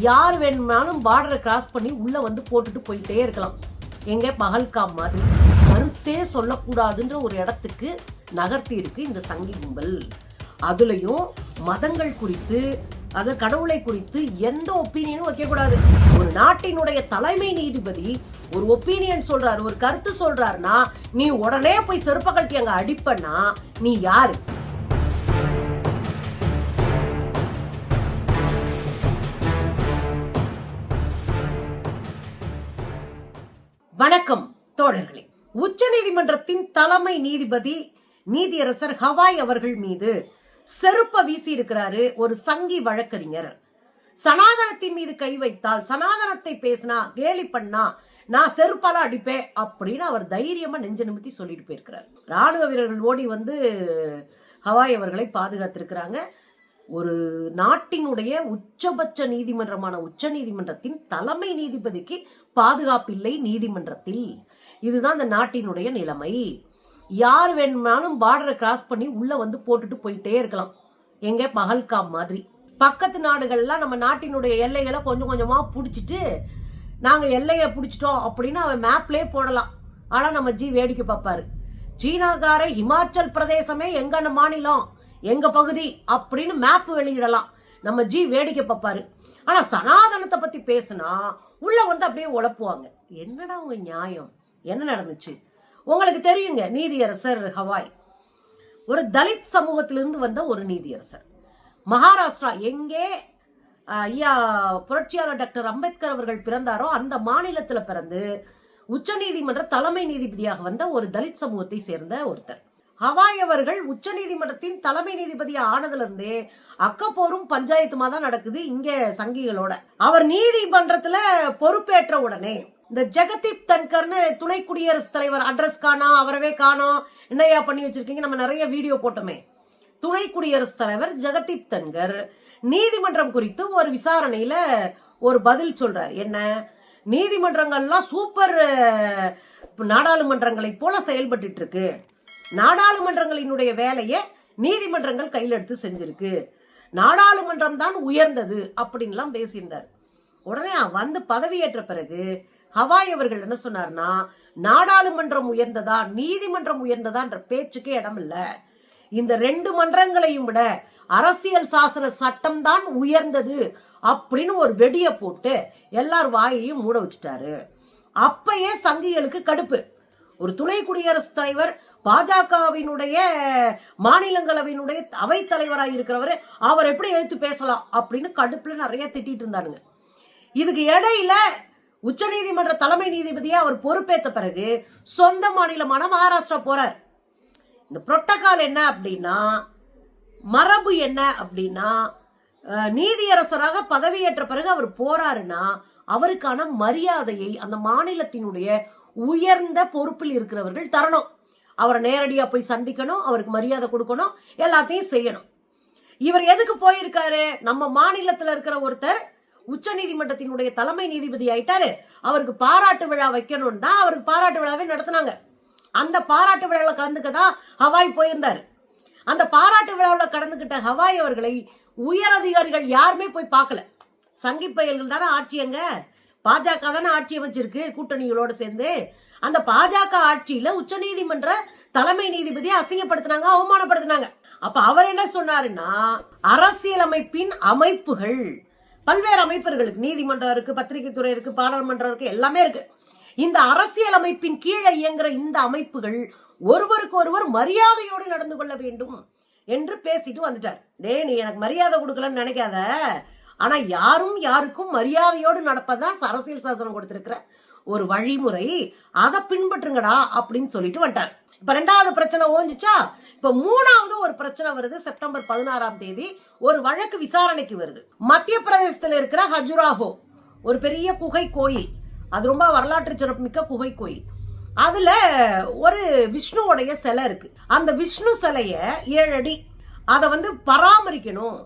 யார் வேணுமானாலும் பார்டரை கிராஸ் பண்ணி உள்ள வந்து போட்டுட்டு போயிட்டே இருக்கலாம். எங்க பகல்காம் மாதிரி கருத்தே சொல்லக்கூடாதுன்ற ஒரு இடத்துக்கு நகர்த்தி இருக்கு இந்த சங்கி கும்பல். அதுலயும் மதங்கள் குறித்து அது கடவுளை குறித்து எந்த ஒப்பீனியனும் வைக்கக்கூடாது. ஒரு நாட்டினுடைய தலைமை நீதிபதி ஒரு ஒப்பீனியன் சொல்றாரு, ஒரு கருத்து சொல்றாருன்னா நீ உடனே போய் செருப்ப கட்டி அங்க அடிப்பனா நீ யாரு? வணக்கம் தோழர்களே. உச்ச நீதிமன்றத்தின் தலைமை நீதிபதி நீதியரசர் ஹவாய் அவர்கள் மீது செருப்ப வீசி இருக்கிறாரு ஒரு சங்கி வழக்கறிஞர். சனாதனத்தின் மீது கை வைத்தால், சனாதனத்தை பேசினா, கேலி பண்ணா நான் செருப்பால அடிப்பேன் அப்படின்னு அவர் தைரியமா நெஞ்ச நிமித்தி சொல்லிட்டு போயிருக்கிறார். ராணுவ வீரர்கள் ஓடி வந்து ஹவாய் அவர்களை பாதுகாத்திருக்கிறாங்க. ஒரு நாட்டினுடைய உச்சபட்ச நீதிமன்றமான உச்ச நீதிமன்றத்தின் தலைமை நீதிபதிக்கு பாதுகாப்பில்லை நீதிமன்றத்தில். இதுதான் இந்த நாட்டினுடைய நிலைமை. யார் வேணுமானாலும் பார்டரை கிராஸ் பண்ணி உள்ள வந்து போட்டுட்டு போயிட்டே இருக்கலாம். எங்க பகல்காம் மாதிரி. பக்கத்து நாடுகள்லாம் நம்ம நாட்டினுடைய எல்லைகளை கொஞ்சம் கொஞ்சமா புடிச்சிட்டு நாங்க எல்லையை புடிச்சிட்டோம் அப்படின்னு அவன் மேப்லயே போடலாம். ஆனா நம்ம வேடிக்கை பார்ப்பாரு. சீனாக்கார ஹிமாச்சல் பிரதேசமே எங்க மாநிலம், எங்க பகுதி அப்படின்னு மேப் வெளியிடலாம். நம்ம வேடிக்கை பார்ப்பாரு. ஆனா சனாதனத்தை பத்தி பேசினா உள்ள வந்து அப்படியே உழப்புவாங்க. என்னடா உங்க நியாயம்? என்ன நடந்துச்சு உங்களுக்கு தெரியுங்க. நீதியரசர் ஹவாய் ஒரு தலித் சமூகத்திலிருந்து வந்த ஒரு நீதியரசர். மகாராஷ்டிரா எங்கே ஐயா புரட்சியாளர் டாக்டர் அம்பேத்கர் அவர்கள் பிறந்தாரோ அந்த மாநிலத்துல பிறந்து உச்ச நீதிமன்ற தலைமை நீதிபதியாக வந்த ஒரு தலித் சமூகத்தை சேர்ந்த ஒருத்தர். ஹவாய் அவர்கள் உச்ச நீதிமன்றத்தின் தலைமை நீதிபதி ஆனதுல இருந்தே அக்கப்போரும் பஞ்சாயத்துமா தான் நடக்குது இங்க சங்கிகளோட. அவர் நீதிமன்றத்துல பொறுப்பேற்ற உடனே இந்த ஜெகதீப் தன்கர்னு துணை குடியரசுத் தலைவர் அட்ரஸ் காணோம், அவரவே காணோம், என்னையா பண்ணி வச்சிருக்கீங்க, நம்ம நிறைய வீடியோ போட்டோமே. துணை குடியரசுத் தலைவர் ஜெகதீப் தன்கர் நீதிமன்றம் குறித்து ஒரு விசாரணையில ஒரு பதில் சொல்றார். என்ன, நீதிமன்றங்கள்லாம் சூப்பர் நாடாளுமன்றங்களை போல செயல்பட்டு இருக்கு, நாடாளுமன்றங்களினுடைய வேலையை நீதிமன்றங்கள் கையில் எடுத்து செஞ்சிருக்கு, நாடாளுமன்றம் தான் உயர்ந்தது அப்படின்லாம் பேசியிருந்தார். உடனே வந்து பதவியேற்ற பிறகு ஹவாய் அவர்கள் என்ன சொன்னார்னா, நாடாளுமன்றம் உயர்ந்ததா நீதிமன்றம் உயர்ந்ததான்ற பேச்சுக்கே இடம் இல்ல, இந்த ரெண்டு மன்றங்களையும் விட அரசியல் சாசன சட்டம் தான் உயர்ந்தது அப்படின்னு ஒரு வெடிய போட்டு எல்லார் வாயையும் மூட வச்சுட்டாரு. அப்பயே சங்கிகளுக்கு கடுப்பு. ஒரு துணை குடியரசுத் தலைவர் பாஜகவினுடைய மாநிலங்களவையினுடைய அவை தலைவராக இருக்கிறவர் அவர் எப்படி எதிர்த்து பேசலாம் அப்படின்னு கடுப்புல நிறைய திட்டிட்டு இருந்தானுங்க. இதுக்கு இடையில உச்ச நீதிமன்ற தலைமை நீதிபதியா அவர் பொறுப்பேற்ற பிறகு சொந்த மாநிலமான மகாராஷ்டிரா போறார். இந்த புரோட்டோகால் என்ன அப்படின்னா, மரபு என்ன அப்படின்னா, நீதியரசராக பதவியேற்ற பிறகு அவர் போறாருன்னா அவருக்கான மரியாதையை அந்த மாநிலத்தினுடைய உயர்ந்த பொறுப்பில் இருக்கிறவர்கள் தரணும். அவரை நேரடியா போய் சந்திக்கணும், அவருக்கு மரியாதை கொடுக்கணும், எல்லாத்தையும் செய்யணும். இவர் எதுக்கு போயிருக்காரு? நம்ம மாநிலத்துல இருக்கிற ஒருத்தர் உச்ச நீதிமன்றத்தினுடைய தலைமை நீதிபதி ஆயிட்டாரு, அவருக்கு பாராட்டு விழா வைக்கணும் தான் அவருக்கு பாராட்டு விழாவே நடத்தினாங்க. அந்த பாராட்டு விழாவில் கலந்துக்கதான் ஹவாய் போயிருந்தாரு. அந்த பாராட்டு விழாவில் கலந்துகிட்ட ஹவாய் அவர்களை உயர் அதிகாரிகள் யாருமே போய் பார்க்கல. சங்கி பயல்கள் தானே ஆட்சியங்க, பாஜக தானே ஆட்சி அமைச்சிருக்கு கூட்டணிகளோடு சேர்ந்து. அந்த பாஜக ஆட்சியில உச்ச நீதிமன்ற தலைமை நீதிபதியை அசிங்கப்படுத்தினாங்க, அவமானப்படுத்தினாங்க. அப்ப அவர் என்ன சொன்னாருன்னா, அரசியலமைப்பின் அமைப்புகள் பல்வேறு அமைப்புகளுக்கு, நீதிமன்றம் இருக்கு, பத்திரிகை துறை இருக்கு, பாராளுமன்றம் இருக்கு, எல்லாமே இருக்கு. இந்த அரசியல் அமைப்பின் கீழே இயங்குற இந்த அமைப்புகள் ஒருவருக்கு ஒருவர் மரியாதையோடு நடந்து கொள்ள வேண்டும் என்று பேசிட்டு வந்துட்டார். நீ எனக்கு மரியாதை கொடுக்கலன்னு நினைக்காத, ஆனா யாரும் யாருக்கும் மரியாதையோடு நடப்பதான் அரசியல் சாசனம் கொடுத்திருக்கிற ஒரு வழிமுறை, அதை பின்பற்றுங்கடா அப்படின்னு சொல்லிட்டு வந்துட்டார். இப்ப ரெண்டாவது பிரச்சனை ஓஞ்சிச்சா, இப்ப மூணாவது ஒரு பிரச்சனை வருது. செப்டம்பர் 16ஆம் தேதி ஒரு வழக்கு விசாரணைக்கு வருது. மத்திய பிரதேசத்தில் இருக்கிற ஹஜுராஹோ ஒரு பெரிய குகை கோயில், அது ரொம்ப வரலாற்று சிறப்புமிக்க குகை கோயில். அதுல ஒரு விஷ்ணுவோடைய சிலை இருக்கு. அந்த விஷ்ணு சிலைய 7 அடி அதை பராமரிக்கணும்,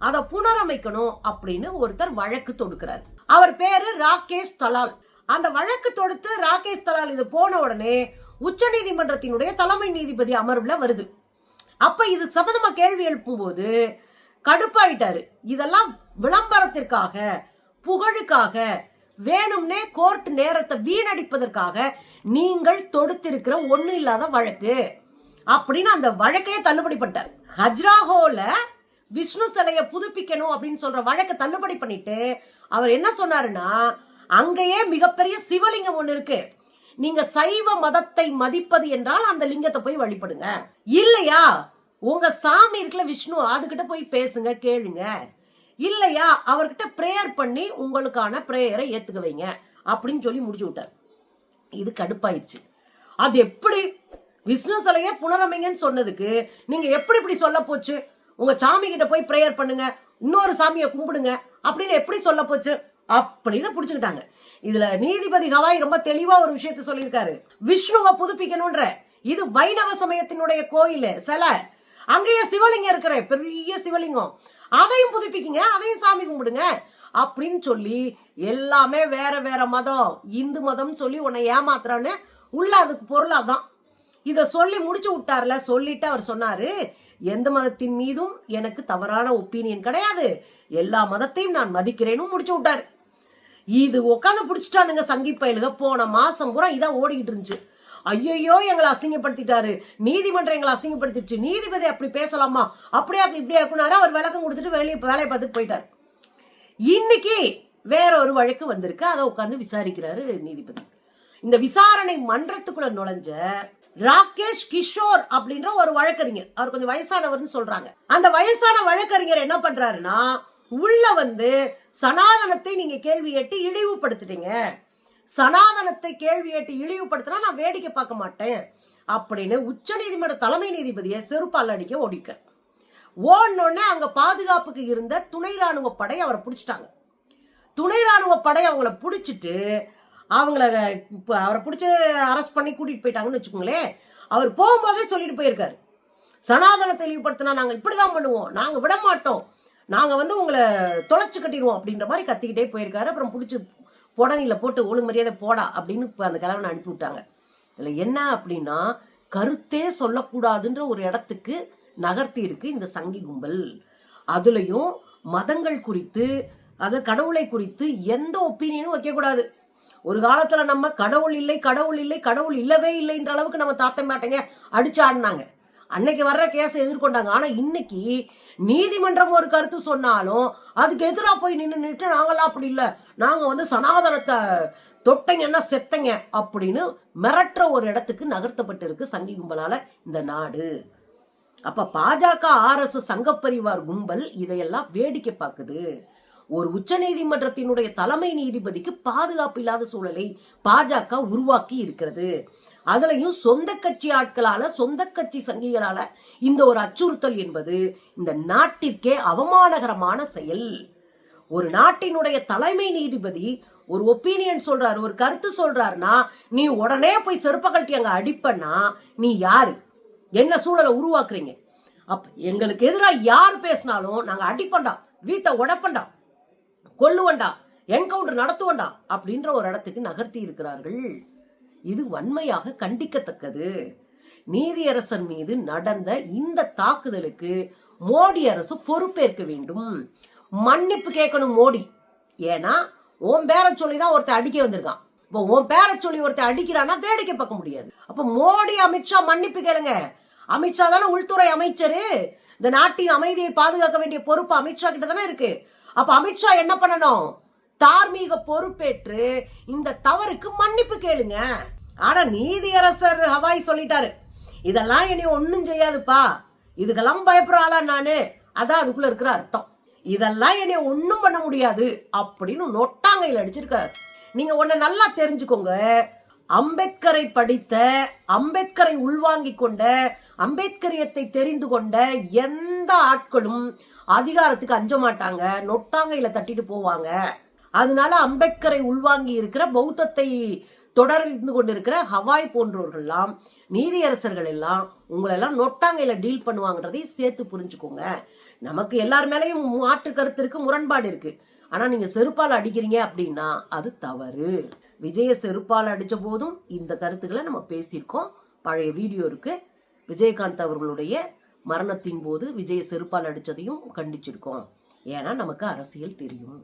அதை புனரமைக்கணும் அப்படின்னு ஒருத்தர் வழக்கு தொடுக்கிறார். அவர் பேரு ராகேஷ் தலால். அந்த வழக்கு தொடுத்து ராகேஷ் தலால் இது போன உடனே உச்ச நீதிமன்றத்தினுடைய தலைமை நீதிபதி அமர்வுல வருது. அப்ப இது சம்பந்தமா கேள்வி எழுப்பும் போது கடுப்பாயிட்டாரு. இதெல்லாம் விளம்பரத்திற்காக புகழுக்காக வேணும்னே கோர்ட் நேரத்தை வீணடிப்பதற்காக நீங்கள் தொடுத்திருக்கிற ஒண்ணு இல்லாத வழக்கு அப்படின்னு அந்த வழக்கையே தள்ளுபடி பண்ணிட்டார். ஹஜ்ராஹோல விஷ்ணு சிலையை புதுப்பிக்கணும் அப்படின்னு சொல்ற வழக்கை தள்ளுபடி பண்ணிட்டு அவர் என்ன சொன்னாருன்னா, அங்கேயே மிகப்பெரிய சிவலிங்கம் ஒண்ணு இருக்கு, நீங்க சைவ மதத்தை மதிப்பது என்றால் அந்த லிங்கத்தை போய் வழிபடுங்க, இல்லையா உங்க சாமி இருக்குல்ல விஷ்ணு, அதுகிட்ட போய் பேசுங்க, கேளுங்க, இல்லையா அவர்கிட்ட பிரேயர் பண்ணி உங்களுக்கான பிரேயரை ஏத்துக்க வைங்க அப்படின்னு சொல்லி முடிச்சு விட்டார். இது கடுப்பாயிடுச்சு. அது எப்படி விஷ்ணு சிலையை புனரமைங்கன்னு சொன்னதுக்கு நீங்க எப்படி இப்படி சொல்ல போச்சு, உங்க சாமி கிட்ட போய் பிரேயர் பண்ணுங்க, இன்னொரு சாமியை கும்பிடுங்க அப்படின்னு எப்படி சொல்ல போச்சு அப்படின்னு புடிச்சுக்கிட்டாங்க. இதுல நீதிபதி ஹவாய் ரொம்ப தெளிவா ஒரு விஷயத்த சொல்லியிருக்காரு. விஷ்ணுவை புதுப்பிக்கணும்ன்ற, இது வைணவ சமயத்தினுடைய கோயில் சிலை, அங்கேயே சிவலிங்கம் இருக்கிற பெரிய சிவலிங்கம், அதையும் புதுப்பிக்குங்க, அதையும் சாமி கும்பிடுங்க அப்படின்னு சொல்லி எல்லாமே வேற வேற மதம், இந்து மதம் சொல்லி உன்னை ஏமாத்துறான்னு உள்ள அதுக்கு பொருளாதான் இத சொல்லி முடிச்சு விட்டார்ல. சொல்லிட்டு அவர் சொன்னாரு, எந்த மதத்தின் மீதும் எனக்கு தவறான ஒப்பீனியன் கிடையாது, எல்லா மதத்தையும் நான் மதிக்கிறேன்னு முடிச்சு விட்டாரு. இது உட்காந்து பிடிச்சிட்டானுங்க சங்கி பயலுக. போன மாசம் பூரா இதான் ஓடிக்கிட்டு இருந்துச்சு. ஐயோ எங்களை அசிங்கப்படுத்திட்டாரு, நீதிமன்றம் எங்களை அசிங்கப்படுத்திடுச்சு, நீதிபதி அப்படி பேசலாமா, அப்படியா இப்படியா இருக்குனாரு. அவர் விளக்கம் கொடுத்துட்டு வேலையை பார்த்துட்டு போயிட்டார். இன்னைக்கு வேற ஒரு வழக்கு வந்திருக்கு, அதை உட்காந்து விசாரிக்கிறாரு நீதிபதி. இந்த விசாரணை மன்றத்துக்குள்ள நுழைஞ்ச ராகேஷ் கிஷோர் அப்படின்ற ஒரு வழக்கறிஞர், அவர் கொஞ்சம் வயசானவர்னு சொல்றாங்க. அந்த வயசான வழக்கறிஞர் என்ன பண்றாருன்னா, உள்ள வந்து சனாதனத்தை நீங்க கேள்வி கேட்டு இழிவுபடுத்திட்டீங்க, சனாதனத்தை கேள்வி கேட்டு இழிவுபடுத்தினா நான் வேடிக்கை பார்க்க மாட்டேன் அப்படின்னு உச்ச நீதிமன்ற தலைமை நீதிபதியை செருப்பால் அடிக்க ஓடிக்க ஓடனோடனே அங்க பாதுகாப்புக்கு இருந்த துணை ராணுவ படை அவரை பிடிச்சிட்டாங்க. துணை ராணுவ படை அவங்கள பிடிச்சிட்டு அவரை பிடிச்சி அரெஸ்ட் பண்ணி கூட்டிட்டு போயிட்டாங்கன்னு வச்சுக்கோங்களேன். அவர் போகும்போதே சொல்லிட்டு போயிருக்காரு, சனாதனத்தை இழிவுபடுத்தினா நாங்க இப்படிதான் பண்ணுவோம், நாங்க விட மாட்டோம், நாங்க வந்து உங்களை தொலைச்சு கட்டிடுவோம் அப்படின்ற மாதிரி கத்திக்கிட்டே போயிருக்காரு. அப்புறம் பிடிச்சி புடனில போட்டு ஒழுங்கு மரியாதை போடா அப்படின்னு அந்த கிழவனை அனுப்பி விட்டாங்க. இதுல என்ன அப்படின்னா, கருத்தே சொல்லக்கூடாதுன்ற ஒரு இடத்துக்கு நகர்த்தி இருக்கு இந்த சங்கி கும்பல். அதுலயும் மதங்கள் குறித்து, அது கடவுளை குறித்து எந்த ஒப்பீனியனும் வைக்க கூடாது. ஒரு காலத்துல நம்ம கடவுள் இல்லை கடவுள் இல்லை கடவுள் இல்லவே இல்லைன்ற அளவுக்கு நம்ம தாத்த மாட்டேங்க அடிச்சு ஆடினாங்க, அன்னைக்கு வர்ற கேஸை எதிர்கொண்டாங்க. ஆனா இன்னைக்கு நீதிமன்றம் ஒரு கருத்து சொன்னாலும் அதுக்கு எதிராக போய் நின்றுட்டு நாங்களாம் அப்படி இல்லை, நாங்க வந்து சனாதனத்தை தொட்டைங்கன்னா செத்தங்க அப்படின்னு மிரட்டுற ஒரு இடத்துக்கு நகர்த்தப்பட்டு இருக்கு சங்கி கும்பலால இந்த நாடு. அப்ப பாஜக RSS சங்கப்பரிவார் கும்பல் இதையெல்லாம் வேடிக்கை பார்க்குது. ஒரு உச்ச நீதிமன்றத்தினுடைய தலைமை நீதிபதிக்கு பாதுகாப்பு இல்லாத சூழலை பாஜக உருவாக்கி இருக்கிறது. அதுலயும் சொந்த கட்சி ஆட்களால, சொந்த கட்சி சங்கிகளால இந்த ஒரு அச்சுறுத்தல் என்பது இந்த நாட்டிற்கே அவமானகரமான செயல். ஒரு நாட்டினுடைய தலைமை நீதிபதி ஒரு ஒப்பீனியன் சொல்றாரு, ஒரு கருத்து சொல்றாருன்னா நீ உடனே போய் செருப்ப கட்டி அங்க அடிப்பன்னா நீ யாரு, என்ன சூழலை உருவாக்குறீங்க? அப்ப எங்களுக்கு எதிராக யார் பேசினாலும் நாங்க அடிப்பண்டா, வீட்டை உடப்பண்டா, கொல்லுவண்டா, என்கவுண்டர் நடத்துவண்டா அப்படின்ற ஒரு இடத்துக்கு நகர்த்தி இருக்கிறார்கள். இது வன்மையாக கண்டிக்கத்தக்கது. நீதியரசர் மீது நடந்த இந்த தாக்குதலுக்கு மோடி அரசு பொறுப்பேற்க வேண்டும், மன்னிப்பு கேட்கணும் மோடி. ஏன்னா உன் பேர சொல்லிதான் ஒருத்தர் அடிக்க வந்திருக்கான். இப்போ உன் பேர சொல்லி ஒருத்தர் அடிக்கிறான்னா வேடிக்கை பார்க்க முடியாது. அப்ப மோடி அமித்ஷா மன்னிப்பு கேளுங்க. அமித்ஷா தானே உள்துறை அமைச்சரு, இந்த நாட்டின் அமைதியை பாதுகாக்க வேண்டிய பொறுப்பு அமித்ஷா கிட்ட தானே இருக்கு. அப்ப அமித்ஷா என்ன பண்ணணும், தார்மீக பொறுப்பேற்று இந்த தவறுக்கு மன்னிப்பு கேளுங்க. ஆனா நீதியரசர் ஹவாய் சொல்லிட்டாரு, இதெல்லாம் இனி ஒன்னும் செய்யாதுப்பா, இதுக்கெல்லாம் பயப்படுற ஆளா நானு, அதான் அதுக்குள்ள இருக்கிற அர்த்தம், இதெல்லாம் இனி ஒன்னும் பண்ண முடியாது அப்படின்னு நொட்டாங்கையில் அடிச்சிருக்காரு. நீங்க ஒன்ன நல்லா தெரிஞ்சுக்கோங்க, அம்பேத்கரை படித்த, அம்பேத்கரை உள்வாங்கி கொண்ட, அம்பேத்கரியத்தை தெரிந்து கொண்ட எந்த ஆட்களும் அதிகாரத்துக்கு அஞ்ச மாட்டாங்க, நொட்டாங்கையில தட்டிட்டு போவாங்க. அதனால அம்பேத்கரை உள்வாங்கி இருக்கிற, பௌத்தத்தை தொடர்ந்து கொண்டிருக்கிற ஹவாய் போன்றவர்கள்லாம், நீதியரசர்கள் எல்லாம் உங்களெல்லாம் நொட்டாங்கையில டீல் பண்ணுவாங்கன்றதை சேர்த்து புரிஞ்சுக்கோங்க. நமக்கு எல்லார் மேலேயும் மாற்று கருத்து இருக்கு, முரண்பாடு இருக்கு. ஆனா நீங்க செருப்பால் அடிக்கிறீங்க அப்படின்னா அது தவறு. விஜய செருப்பால் அடிச்ச போதும் இந்த கருத்துக்களை நம்ம பேசியிருக்கோம், பழைய வீடியோ இருக்கு. விஜயகாந்த் அவர்களுடைய மரணத்தின் போது விஜய செருப்பால் அடிச்சதையும் கண்டிச்சிருக்கோம். ஏன்னா நமக்கு அரசியல் தெரியும்.